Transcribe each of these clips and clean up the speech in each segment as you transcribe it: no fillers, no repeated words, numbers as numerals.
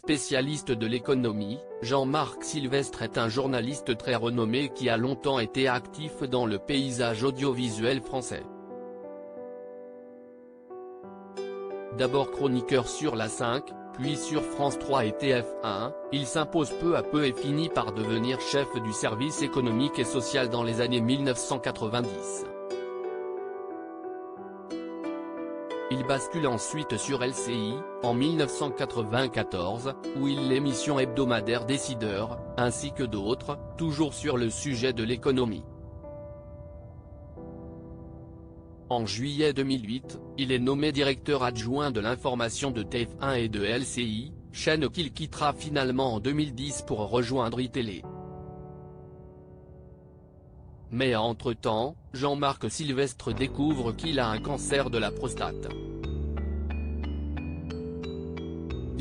Spécialiste de l'économie, Jean-Marc Sylvestre est un journaliste très renommé qui a longtemps été actif dans le paysage audiovisuel français. D'abord chroniqueur sur la 5, puis sur France 3 et TF1, il s'impose peu à peu et finit par devenir chef du service économique et social dans les années 1990. Il bascule ensuite sur LCI, en 1994, où il l'émission hebdomadaire Décideur, ainsi que d'autres, toujours sur le sujet de l'économie. En juillet 2008, il est nommé directeur adjoint de l'information de TF1 et de LCI, chaîne qu'il quittera finalement en 2010 pour rejoindre iTélé. Mais entre-temps, Jean-Marc Sylvestre découvre qu'il a un cancer de la prostate.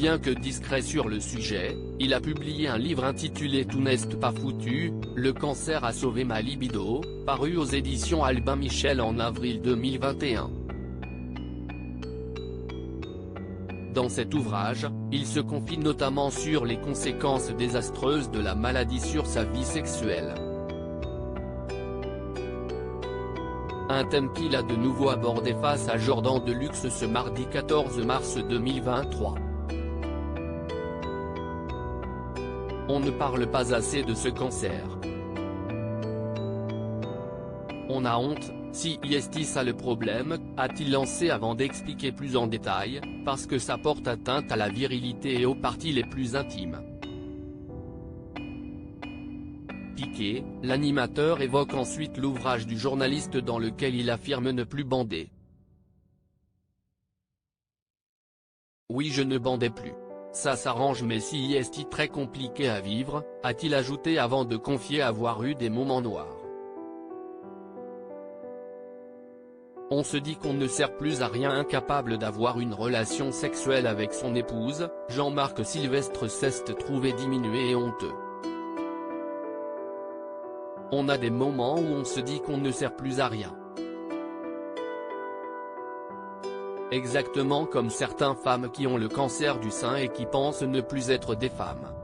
Bien que discret sur le sujet, il a publié un livre intitulé Tout n'est pas foutu, le cancer a sauvé ma libido, paru aux éditions Albin Michel en avril 2021. Dans cet ouvrage, il se confie notamment sur les conséquences désastreuses de la maladie sur sa vie sexuelle. Un thème qu'il a de nouveau abordé face à Jordan Deluxe ce mardi 14 mars 2023. On ne parle pas assez de ce cancer. On a honte, si IST a le problème, a-t-il lancé avant d'expliquer plus en détail, parce que ça porte atteinte à la virilité et aux parties les plus intimes. Piqué, l'animateur évoque ensuite l'ouvrage du journaliste dans lequel il affirme ne plus bander. Oui, je ne bandais plus. Ça s'arrange, mais si est très compliqué à vivre, a-t-il ajouté avant de confier avoir eu des moments noirs. On se dit qu'on ne sert plus à rien, incapable d'avoir une relation sexuelle avec son épouse, Jean-Marc Sylvestre s'est trouvé diminué et honteux. On a des moments où on se dit qu'on ne sert plus à rien. Exactement comme certaines femmes qui ont le cancer du sein et qui pensent ne plus être des femmes.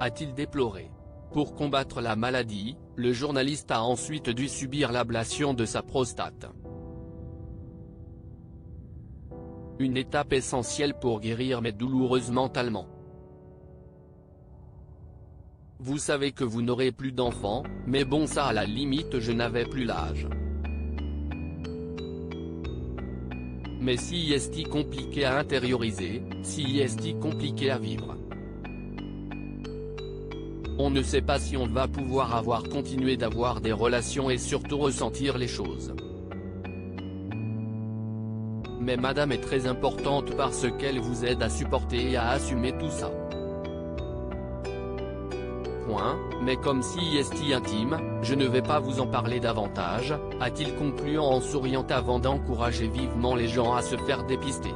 A-t-il déploré. Pour combattre la maladie, le journaliste a ensuite dû subir l'ablation de sa prostate. Une étape essentielle pour guérir mais douloureuse mentalement. Vous savez que vous n'aurez plus d'enfants, mais bon, ça à la limite je n'avais plus l'âge. Mais si est compliqué à intérioriser, si est compliqué à vivre. On ne sait pas si on va pouvoir continuer d'avoir des relations et surtout ressentir les choses. Mais madame est très importante parce qu'elle vous aide à supporter et à assumer tout ça. Mais comme si est intime, je ne vais pas vous en parler davantage, a-t-il conclu en souriant avant d'encourager vivement les gens à se faire dépister.